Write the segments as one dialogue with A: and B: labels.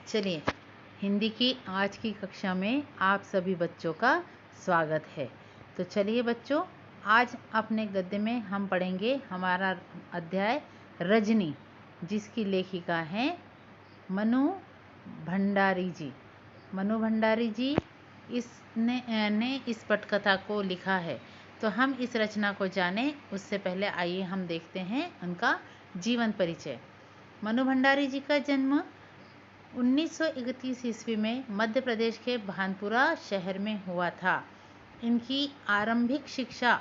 A: चलिए, हिंदी की आज की कक्षा में आप सभी बच्चों का स्वागत है। तो चलिए बच्चों, आज अपने गद्य में हम पढ़ेंगे हमारा अध्याय रजनी, जिसकी लेखिका हैं मनु भंडारी जी। मनु भंडारी जी ने इस पटकथा को लिखा है। तो हम इस रचना को जानें उससे पहले आइए हम देखते हैं उनका जीवन परिचय। मनु भंडारी जी का जन्म 1931 ईस्वी में मध्य प्रदेश के भानपुरा शहर में हुआ था। इनकी आरंभिक शिक्षा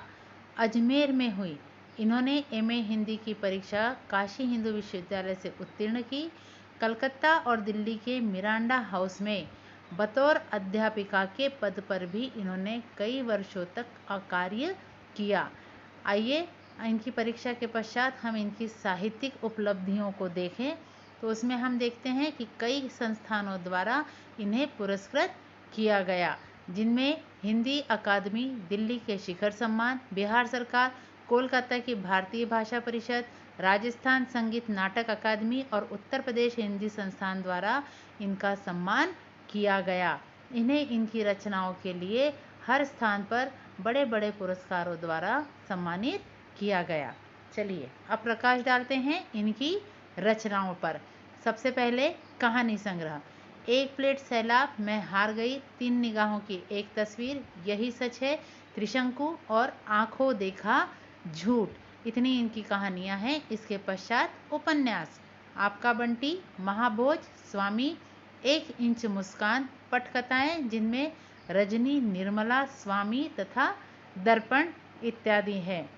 A: अजमेर में हुई। इन्होंने एमए हिंदी की परीक्षा काशी हिंदू विश्वविद्यालय से उत्तीर्ण की। कलकत्ता और दिल्ली के मिरांडा हाउस में बतौर अध्यापिका के पद पर भी इन्होंने कई वर्षों तक कार्य किया। आइए इनकी परीक्षा के पश्चात हम इनकी साहित्यिक उपलब्धियों को देखें। तो उसमें हम देखते हैं कि कई संस्थानों द्वारा इन्हें पुरस्कृत किया गया, जिनमें हिंदी अकादमी, दिल्ली के शिखर सम्मान, बिहार सरकार, कोलकाता की भारतीय भाषा परिषद, राजस्थान संगीत नाटक अकादमी और उत्तर प्रदेश हिंदी संस्थान द्वारा इनका सम्मान किया गया। इन्हें इनकी रचनाओं के लिए हर स्थान पर बड़े बड़े पुरस्कारों द्वारा सम्मानित किया गया। चलिए अब प्रकाश डालते हैं इनकी रचनाओं पर। सबसे पहले कहानी संग्रह। एक प्लेट सैलाब, मैं हार गई, तीन निगाहों की एक तस्वीर, यही सच है, त्रिशंकु और आंखों देखा झूठ, इतनी इनकी कहानियां हैं। इसके पश्चात उपन्यास आपका बंटी, महाभोज, स्वामी, एक इंच मुस्कान, पटकथाएं जिनमें रजनी, निर्मला, स्वामी तथा दर्पण इत्यादि हैं।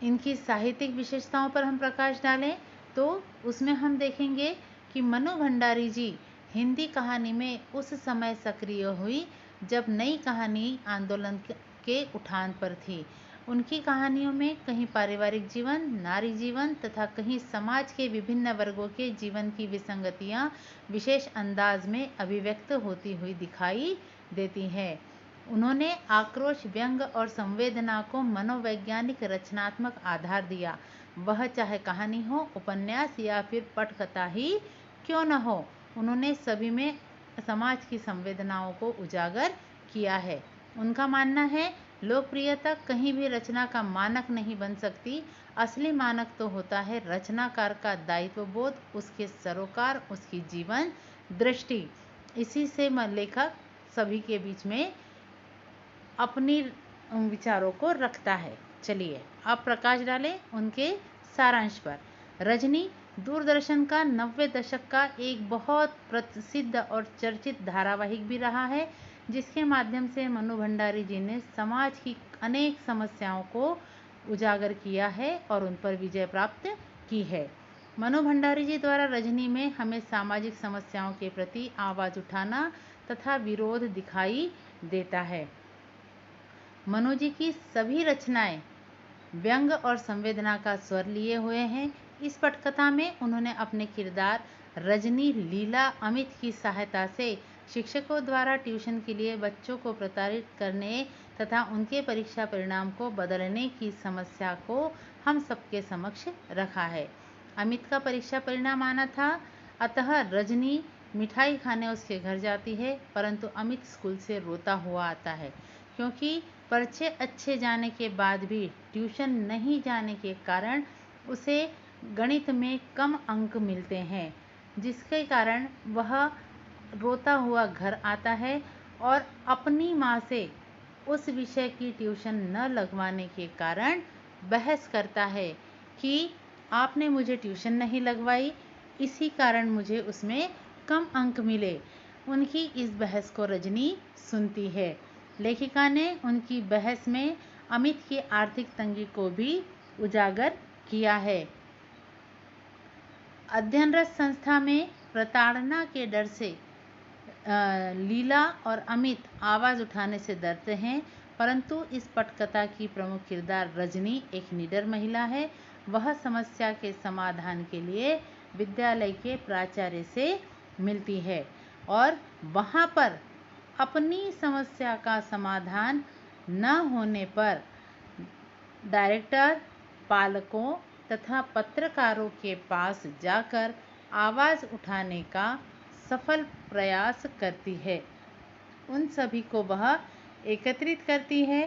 A: इनकी साहित्यिक विशेषताओं पर हम प्रकाश डालें तो उसमें हम देखेंगे कि मनु भंडारी जी हिंदी कहानी में उस समय सक्रिय हुई जब नई कहानी आंदोलन के उठान पर थी। उनकी कहानियों में कहीं पारिवारिक जीवन, नारी जीवन तथा कहीं समाज के विभिन्न वर्गों के जीवन की विसंगतियां विशेष अंदाज में अभिव्यक्त होती हुई दिखाई देती हैं। उन्होंने आक्रोश, व्यंग और संवेदना को मनोवैज्ञानिक रचनात्मक आधार दिया, वह चाहे कहानी हो, उपन्यास या फिर पटकथा ही क्यों न हो। उन्होंने सभी में समाज की संवेदनाओं को उजागर किया है। उनका मानना है लोकप्रियता कहीं भी रचना का मानक नहीं बन सकती। असली मानक तो होता है रचनाकार का दायित्वबोध, उसके सरोकार, उसकी जीवन दृष्टि। इसी से लेखक सभी के बीच में अपनी विचारों को रखता है। चलिए अब प्रकाश डालें उनके सारांश पर। रजनी दूरदर्शन का 90 दशक का एक बहुत प्रसिद्ध और चर्चित धारावाहिक भी रहा है, जिसके माध्यम से मनु भंडारी जी ने समाज की अनेक समस्याओं को उजागर किया है और उन पर विजय प्राप्त की है। मनु भंडारी जी द्वारा रजनी में हमें सामाजिक समस्याओं के प्रति आवाज उठाना तथा विरोध दिखाई देता है। मनु जी की सभी रचनाएं व्यंग और संवेदना का स्वर लिए हुए हैं। इस पटकथा में उन्होंने अपने किरदार रजनी, लीला, अमित की सहायता से शिक्षकों द्वारा ट्यूशन के लिए बच्चों को प्रताड़ित करने तथा उनके परीक्षा परिणाम को बदलने की समस्या को हम सबके समक्ष रखा है। अमित का परीक्षा परिणाम आना था, अतः रजनी मिठाई खाने उसके घर जाती है, परंतु अमित स्कूल से रोता हुआ आता है, क्योंकि पर्चे अच्छे जाने के बाद भी ट्यूशन नहीं जाने के कारण उसे गणित में कम अंक मिलते हैं, जिसके कारण वह रोता हुआ घर आता है और अपनी माँ से उस विषय की ट्यूशन न लगवाने के कारण बहस करता है कि आपने मुझे ट्यूशन नहीं लगवाई, इसी कारण मुझे उसमें कम अंक मिले। उनकी इस बहस को रजनी सुनती है। लेखिका ने उनकी बहस में अमित की आर्थिक तंगी को भी उजागर किया है। अध्ययनरत संस्था में प्रताड़ना के डर से लीला और अमित आवाज उठाने से डरते हैं, परंतु इस पटकथा की प्रमुख किरदार रजनी एक निडर महिला है। वह समस्या के समाधान के लिए विद्यालय के प्राचार्य से मिलती है और वहां पर अपनी समस्या का समाधान न होने पर डायरेक्टर, पालकों तथा पत्रकारों के पास जाकर आवाज़ उठाने का सफल प्रयास करती है। उन सभी को वह एकत्रित करती है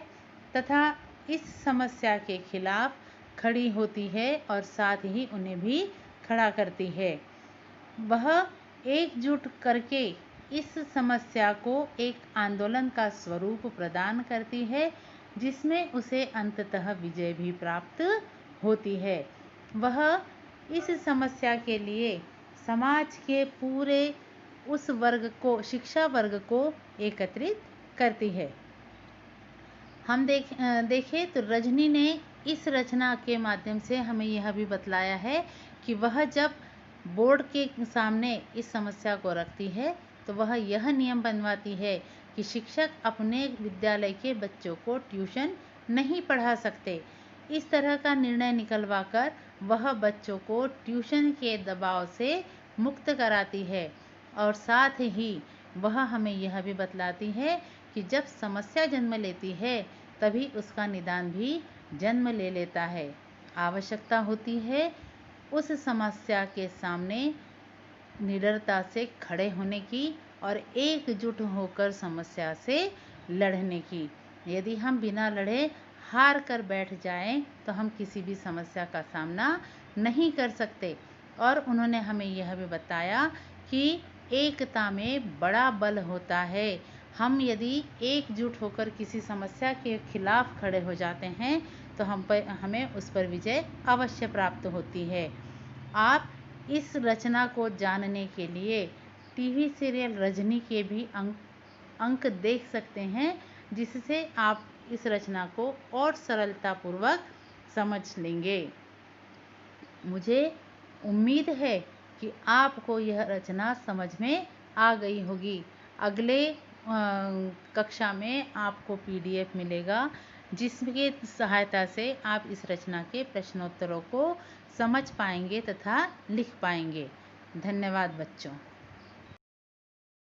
A: तथा इस समस्या के खिलाफ खड़ी होती है और साथ ही उन्हें भी खड़ा करती है। वह एकजुट करके इस समस्या को एक आंदोलन का स्वरूप प्रदान करती है, जिसमें उसे अंततः विजय भी प्राप्त होती है। वह इस समस्या के लिए समाज के पूरे उस वर्ग को, शिक्षा वर्ग को एकत्रित करती है। हम देखें तो रजनी ने इस रचना के माध्यम से हमें यह भी बतलाया है कि वह जब बोर्ड के सामने इस समस्या को रखती है तो वह यह नियम बनवाती है कि शिक्षक अपने विद्यालय के बच्चों को ट्यूशन नहीं पढ़ा सकते। इस तरह का निर्णय निकलवाकर वह बच्चों को ट्यूशन के दबाव से मुक्त कराती है और साथ ही वह हमें यह भी बतलाती है कि जब समस्या जन्म लेती है तभी उसका निदान भी जन्म ले लेता है। आवश्यकता होती है उस समस्या के सामने निडरता से खड़े होने की और एकजुट होकर समस्या से लड़ने की। यदि हम बिना लड़े हार कर बैठ जाएं तो हम किसी भी समस्या का सामना नहीं कर सकते। और उन्होंने हमें यह भी बताया कि एकता में बड़ा बल होता है। हम यदि एकजुट होकर किसी समस्या के खिलाफ खड़े हो जाते हैं तो हमें उस पर विजय अवश्य प्राप्त होती है। आप इस रचना को जानने के लिए टीवी सीरियल रजनी के भी अंक देख सकते हैं, जिससे आप इस रचना को और सरलतापूर्वक समझ लेंगे। मुझे उम्मीद है कि आपको यह रचना समझ में आ गई होगी। अगले कक्षा में आपको PDF मिलेगा, जिसकी सहायता से आप इस रचना के प्रश्नोत्तरों को समझ पाएंगे तथा लिख पाएंगे। धन्यवाद बच्चों।